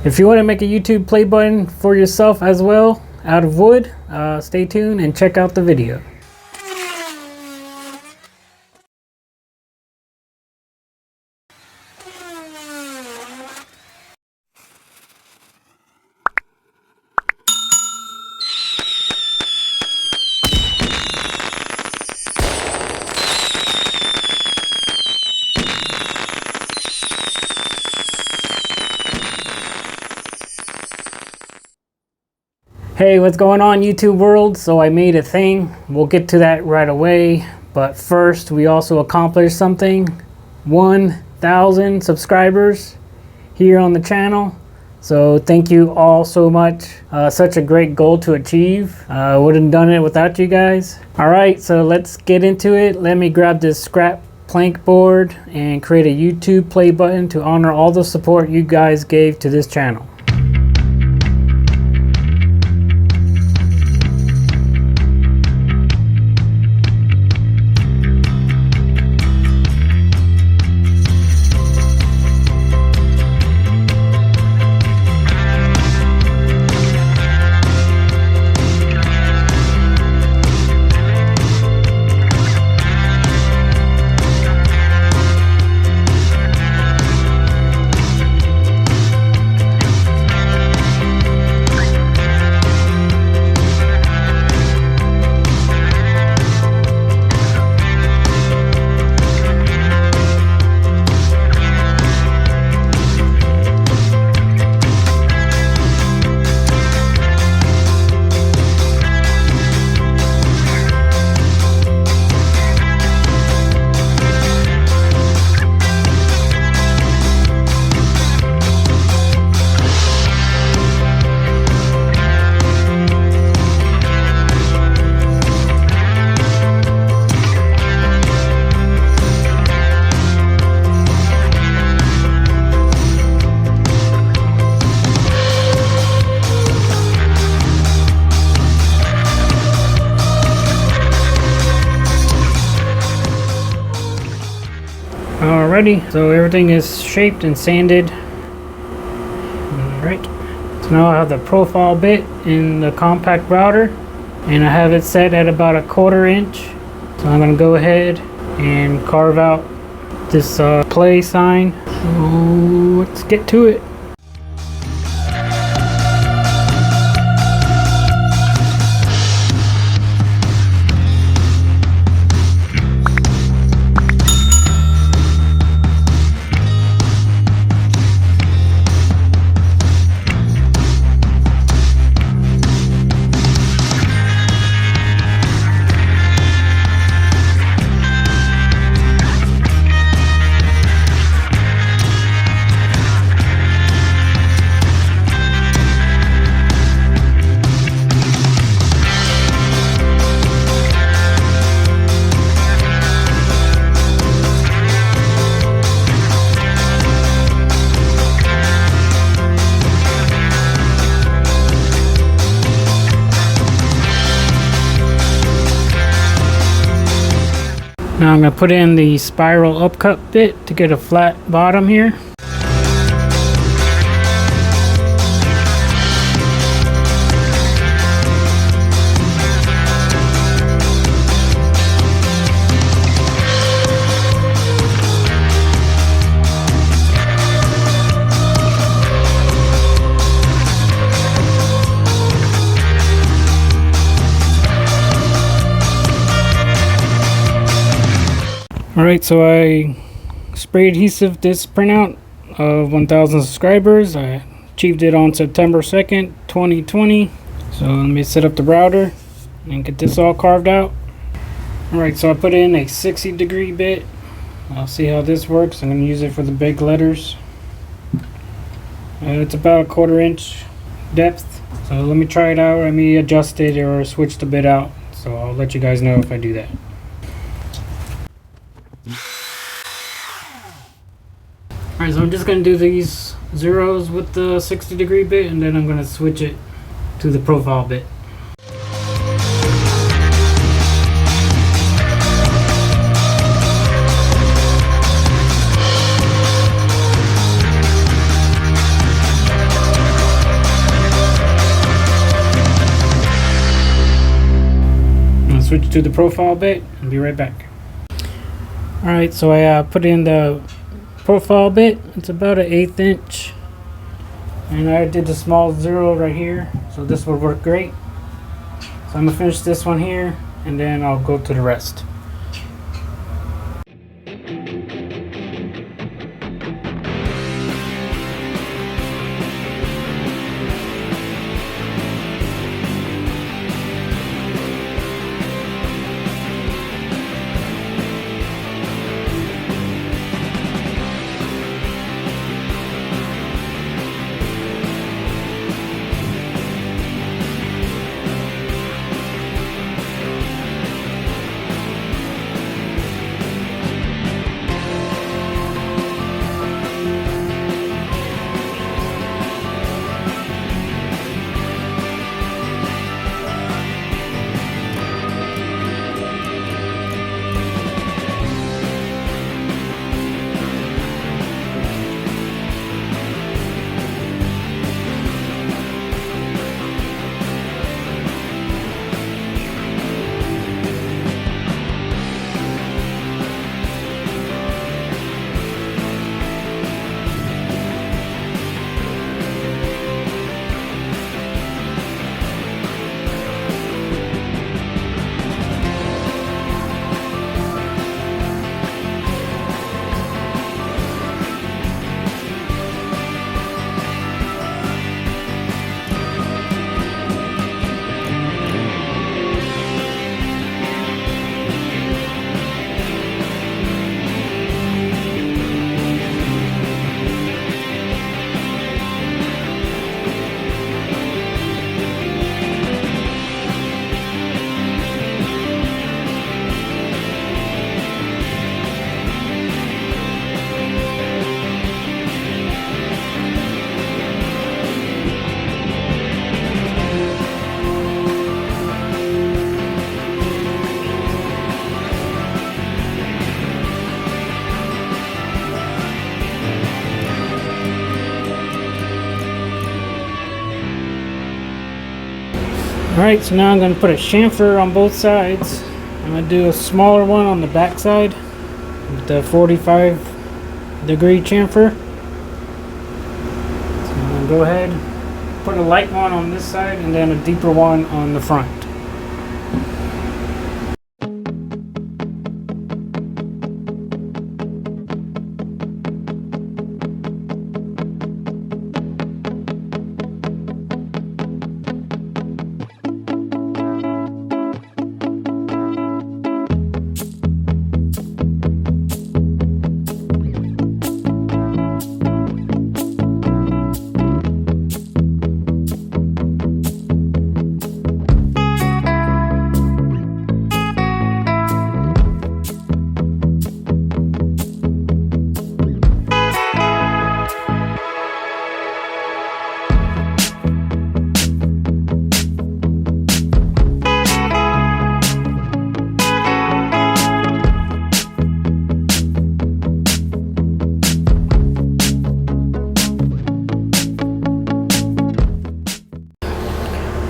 If you want to make a YouTube play button for yourself as well out of wood, stay tuned and check out the video. Hey, what's going on YouTube world? So I made a thing. We'll get to that right away. But first, we also accomplished something. 1,000 subscribers here on the channel. So thank you all so much. Such a great goal to achieve. Wouldn't have done it without you guys. All right, so let's get into it. Let me grab this scrap plank board and create a YouTube play button to honor all the support you guys gave to this channel. Alrighty, so everything is shaped and sanded. Alright, so now I have the profile bit in the compact router and I have it set at about 1/4 inch. So I'm going to go ahead and carve out this play sign. So let's get to it. Now I'm going to put in the spiral upcut bit to get a flat bottom here. Alright, so I spray adhesive this printout of 1,000 subscribers. I achieved it on September 2nd, 2020. So let me set up the router and get this all carved out. Alright, so I put in a 60-degree bit. I'll see how this works. I'm going to use it for the big letters. It's about 1/4 inch depth. So let me try it out. Let me adjust it or switch the bit out. So I'll let you guys know if I do that. Alright, so I'm just going to do these zeros with the 60-degree bit, and then I'm going to switch it to the profile bit. switch to the profile bit and be right back. Alright, so I put in the profile bit. It's about an 1/8 inch. And I did the small 0 right here, so this would work great. So I'm going to finish this one here, and then I'll go to the rest. Alright, so now I'm going to put a chamfer on both sides. I'm going to do a smaller one on the back side with the 45-degree chamfer. So I'm going to go ahead, put a light one on this side and then a deeper one on the front.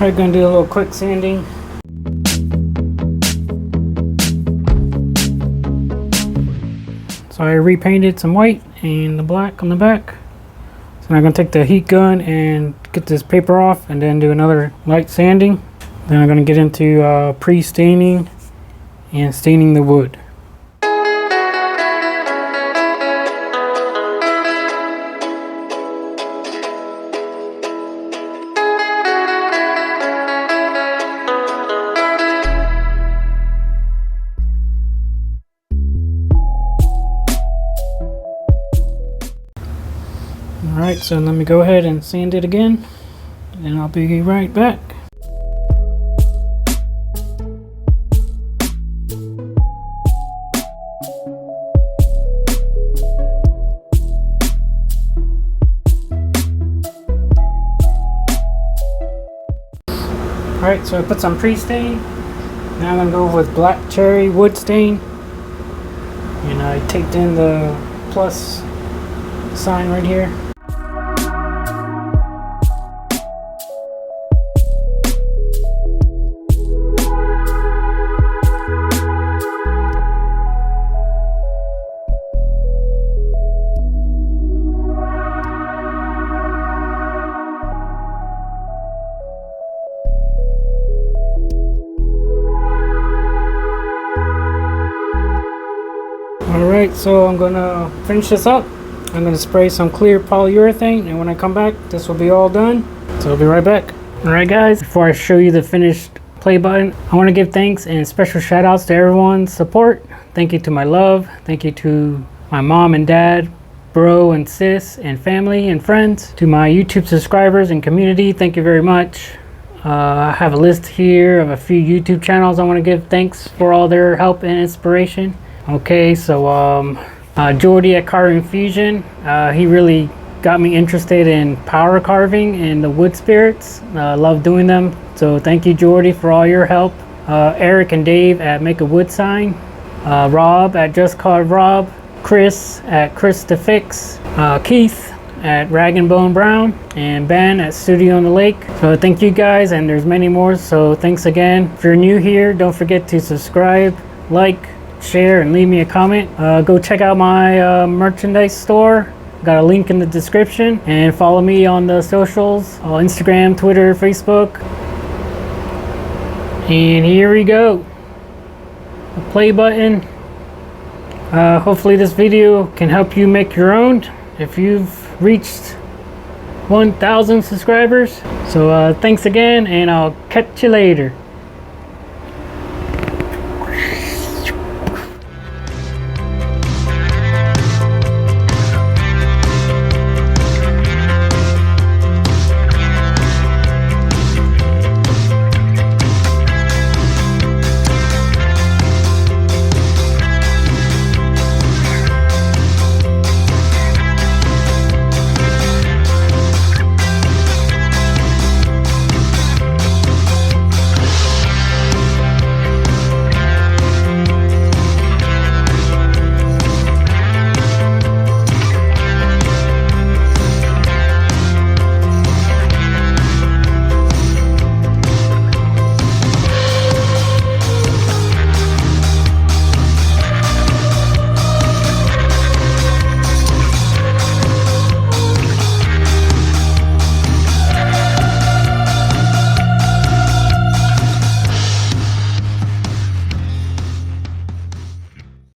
Alright, gonna do a little quick sanding. So I repainted some white and the black on the back. So now I'm gonna take the heat gun and get this paper off and then do another light sanding. Then I'm gonna get into pre-staining and staining the wood. Alright, so let me go ahead and sand it again, and I'll be right back. Alright, so I put some pre-stain. Now I'm going to go with black cherry wood stain. And I taped in the plus sign right here. Alright, so I'm gonna finish this up. I'm gonna spray some clear polyurethane, and when I come back, this will be all done. So I'll be right back. Alright guys, before I show you the finished play button, I want to give thanks and special shout outs to everyone's support. Thank you to my love. Thank you to my mom and dad, bro and sis, and family and friends. To my YouTube subscribers and community, thank you very much. I have a list here of a few YouTube channels I want to give thanks for all their help and inspiration. Okay, so Jordy at Carving Fusion, he really got me interested in power carving and the wood spirits. Love doing them, so thank you Jordy for all your help. Eric and Dave at Make a Wood Sign, Rob at Just Carve Rob, Chris at Chris to Fix, Keith at Rag and Bone Brown, and Ben at Studio on the Lake. So thank you guys, and there's many more, so thanks again. If you're new here, don't forget to subscribe, like, share, and leave me a comment. Go check out my merchandise store. Got a link in the description, and follow me on the socials, Instagram, Twitter, Facebook. And here we go, the play button. Hopefully this video can help you make your own if you've reached 1,000 subscribers. So thanks again, and I'll catch you later.